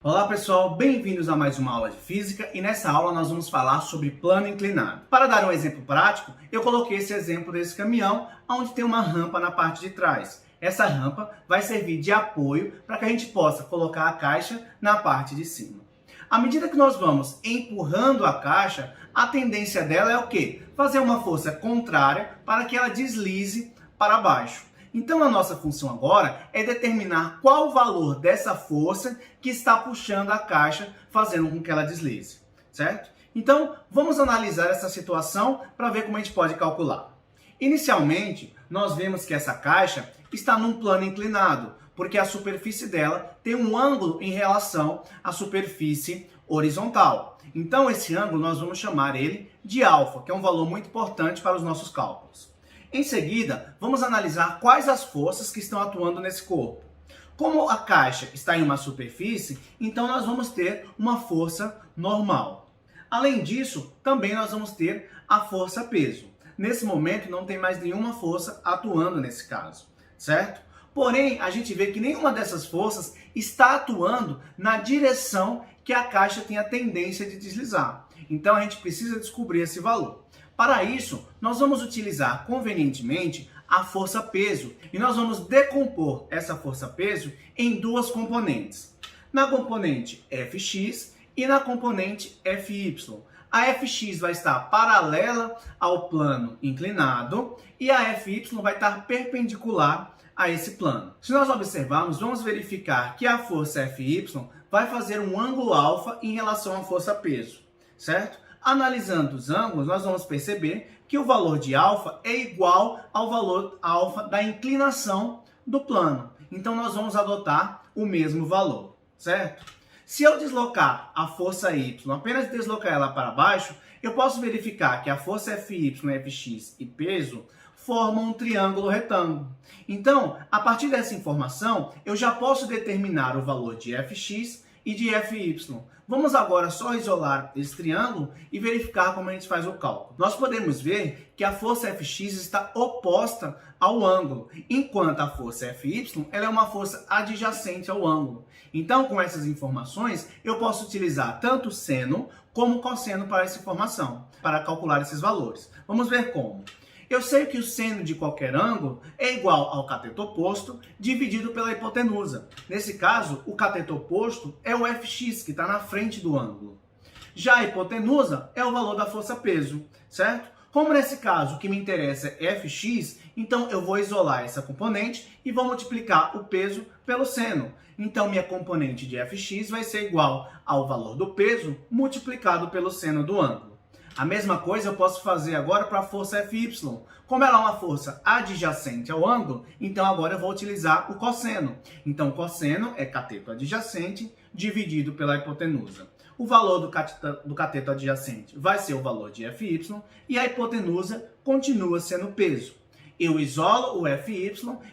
Olá pessoal, bem-vindos a mais uma aula de Física e nessa aula nós vamos falar sobre plano inclinado. Para dar um exemplo prático, eu coloquei esse exemplo desse caminhão onde tem uma rampa na parte de trás. Essa rampa vai servir de apoio para que a gente possa colocar a caixa na parte de cima. À medida que nós vamos empurrando a caixa, a tendência dela é o quê? Fazer uma força contrária para que ela deslize para baixo. Então a nossa função agora é determinar qual o valor dessa força que está puxando a caixa, fazendo com que ela deslize, certo? Então vamos analisar essa situação para ver como a gente pode calcular. Inicialmente, nós vemos que essa caixa está num plano inclinado, porque a superfície dela tem um ângulo em relação à superfície horizontal. Então esse ângulo nós vamos chamar ele de alfa, que é um valor muito importante para os nossos cálculos. Em seguida, vamos analisar quais as forças que estão atuando nesse corpo. Como a caixa está em uma superfície, então nós vamos ter uma força normal. Além disso, também nós vamos ter a força peso. Nesse momento não tem mais nenhuma força atuando nesse caso, certo? Porém, a gente vê que nenhuma dessas forças está atuando na direção que a caixa tem a tendência de deslizar. Então a gente precisa descobrir esse valor. Para isso, nós vamos utilizar convenientemente a força peso e nós vamos decompor essa força peso em duas componentes. Na componente Fx e na componente Fy. A Fx vai estar paralela ao plano inclinado e a Fy vai estar perpendicular a esse plano. Se nós observarmos, vamos verificar que a força Fy vai fazer um ângulo alfa em relação à força peso, certo? Analisando os ângulos, nós vamos perceber que o valor de alfa é igual ao valor alfa da inclinação do plano. Então nós vamos adotar o mesmo valor, certo? Se eu deslocar a força y, apenas deslocar ela para baixo, eu posso verificar que a força Fy, Fx e peso formam um triângulo retângulo. Então, a partir dessa informação, eu já posso determinar o valor de Fx e de Fy. Vamos agora só isolar esse triângulo e verificar como a gente faz o cálculo. Nós podemos ver que a força Fx está oposta ao ângulo, enquanto a força Fy ela é uma força adjacente ao ângulo. Então, com essas informações, eu posso utilizar tanto seno como cosseno para essa informação, para calcular esses valores. Vamos ver como. Eu sei que o seno de qualquer ângulo é igual ao cateto oposto dividido pela hipotenusa. Nesse caso, o cateto oposto é o Fx, que está na frente do ângulo. Já a hipotenusa é o valor da força peso, certo? Como nesse caso o que me interessa é Fx, então eu vou isolar essa componente e vou multiplicar o peso pelo seno. Então minha componente de Fx vai ser igual ao valor do peso multiplicado pelo seno do ângulo. A mesma coisa eu posso fazer agora para a força Fy. Como ela é uma força adjacente ao ângulo, então agora eu vou utilizar o cosseno. Então cosseno é cateto adjacente dividido pela hipotenusa. O valor do cateto adjacente vai ser o valor de Fy e a hipotenusa continua sendo peso. Eu isolo o Fy,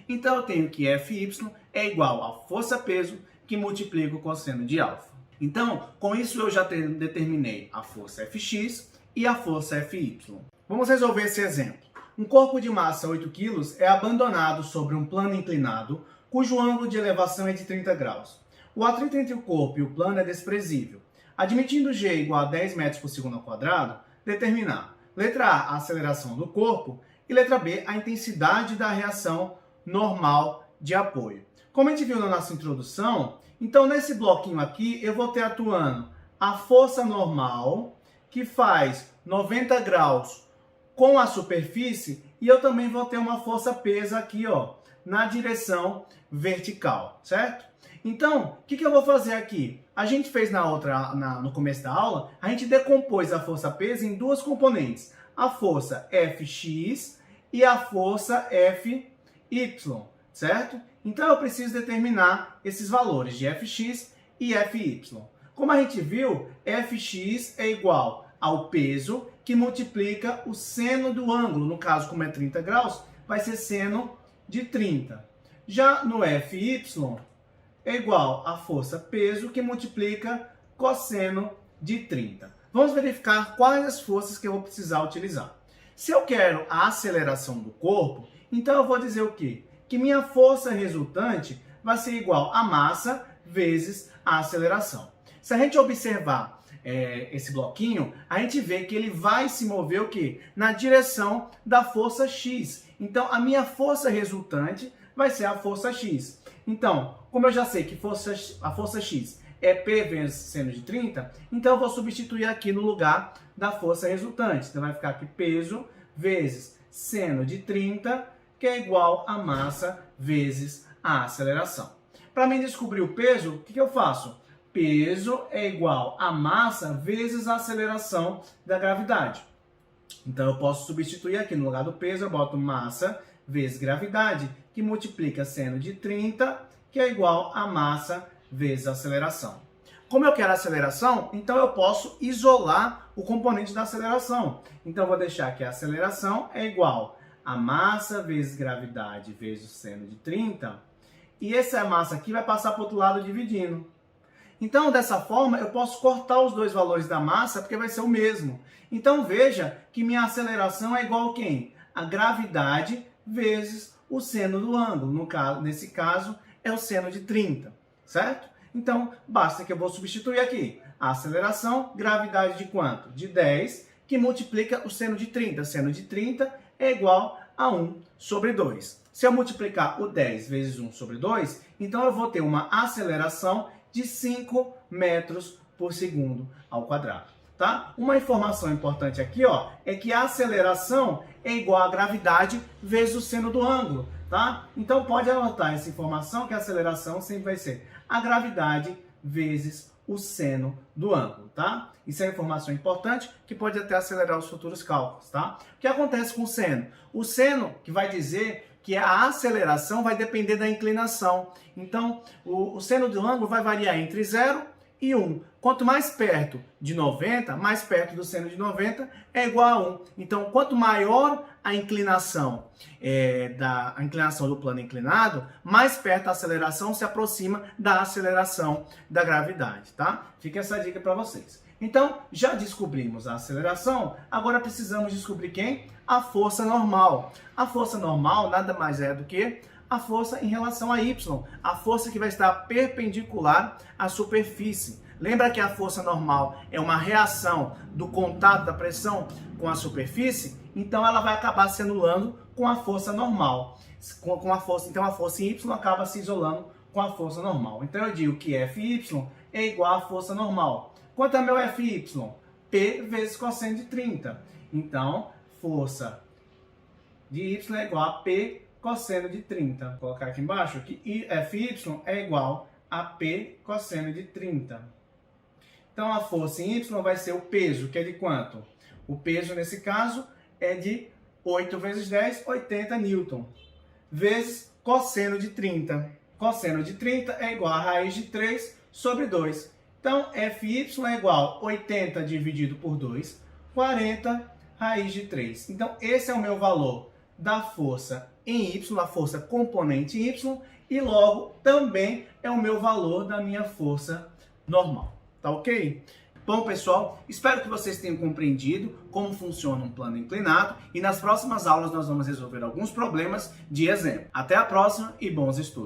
então eu tenho que Fy é igual a força peso que multiplica o cosseno de alfa. Então, com isso eu já determinei a força Fx e a força Fy. Vamos resolver esse exemplo. Um corpo de massa 8 kg é abandonado sobre um plano inclinado, cujo ângulo de elevação é de 30 graus. O atrito entre o corpo e o plano é desprezível. Admitindo g igual a 10 metros por segundo ao quadrado, determinar letra A, a aceleração do corpo, e letra B, a intensidade da reação normal de apoio. Como a gente viu na nossa introdução, então nesse bloquinho aqui eu vou ter atuando a força normal, que faz 90 graus com a superfície, e eu também vou ter uma força peso aqui, ó, na direção vertical, certo? Então, o que eu vou fazer aqui? A gente fez no começo da aula, a gente decompôs a força peso em duas componentes, a força Fx e a força Fy, certo? Então eu preciso determinar esses valores de Fx e Fy. Como a gente viu, Fx é igual ao peso que multiplica o seno do ângulo. No caso, como é 30 graus, vai ser seno de 30. Já no Fy é igual a força peso que multiplica cosseno de 30. Vamos verificar quais as forças que eu vou precisar utilizar. Se eu quero a aceleração do corpo, então eu vou dizer o quê? Que minha força resultante vai ser igual à massa vezes a aceleração. Se a gente observar esse bloquinho, a gente vê que ele vai se mover o quê? Na direção da força X. Então, a minha força resultante vai ser a força X. Então, como eu já sei que a força X é P vezes seno de 30, então eu vou substituir aqui no lugar da força resultante. Então, vai ficar aqui peso vezes seno de 30, que é igual a massa vezes a aceleração. Para mim descobrir o peso, o que eu faço? Peso é igual a massa vezes a aceleração da gravidade. Então eu posso substituir aqui no lugar do peso, eu boto massa vezes gravidade, que multiplica seno de 30, que é igual a massa vezes a aceleração. Como eu quero a aceleração, então eu posso isolar o componente da aceleração. Então eu vou deixar que a aceleração é igual a massa vezes gravidade vezes o seno de 30, e essa massa aqui vai passar para o outro lado dividindo. Então, dessa forma, eu posso cortar os dois valores da massa, porque vai ser o mesmo. Então, veja que minha aceleração é igual a quem? A gravidade vezes o seno do ângulo. Nesse caso, é o seno de 30, certo? Então, basta que eu vou substituir aqui. A aceleração, gravidade de quanto? De 10, que multiplica o seno de 30. Seno de 30 é igual a 1 sobre 2. Se eu multiplicar o 10 vezes 1 sobre 2, então eu vou ter uma aceleração de 5 metros por segundo ao quadrado, tá? Uma informação importante aqui, ó, é que a aceleração é igual à gravidade vezes o seno do ângulo, tá? Então pode anotar essa informação que a aceleração sempre vai ser a gravidade vezes o seno do ângulo, tá? Isso é uma informação importante que pode até acelerar os futuros cálculos, tá? O que acontece com o seno? O seno que vai dizer que a aceleração vai depender da inclinação. Então, o seno do ângulo vai variar entre 0 e 1. Quanto mais perto de 90, mais perto do seno de 90 é igual a 1. Então, quanto maior a inclinação, a inclinação do plano inclinado, mais perto a aceleração se aproxima da aceleração da gravidade, tá? Fica essa dica para vocês. Então, já descobrimos a aceleração, agora precisamos descobrir quem? A força normal. A força normal nada mais é do que a força em relação a y, a força que vai estar perpendicular à superfície. Lembra que a força normal é uma reação do contato da pressão com a superfície? Então ela vai acabar se anulando com a força normal. Então a força em y acaba se isolando com a força normal. Então eu digo que Fy é igual à força normal. Quanto é meu Fy? P vezes cosseno de 30. Então, força de y é igual a P cosseno de 30. Vou colocar aqui embaixo que Fy é igual a P cosseno de 30. Então, a força em y vai ser o peso, que é de quanto? O peso, nesse caso, é de 8 vezes 10, 80 newton, vezes cosseno de 30. Cosseno de 30 é igual a raiz de 3 sobre 2. Então, Fy é igual a 80 dividido por 2, 40 raiz de 3. Então, esse é o meu valor da força em y, a força componente y, e logo também é o meu valor da minha força normal. Tá ok? Bom, pessoal, espero que vocês tenham compreendido como funciona um plano inclinado e nas próximas aulas nós vamos resolver alguns problemas de exemplo. Até a próxima e bons estudos!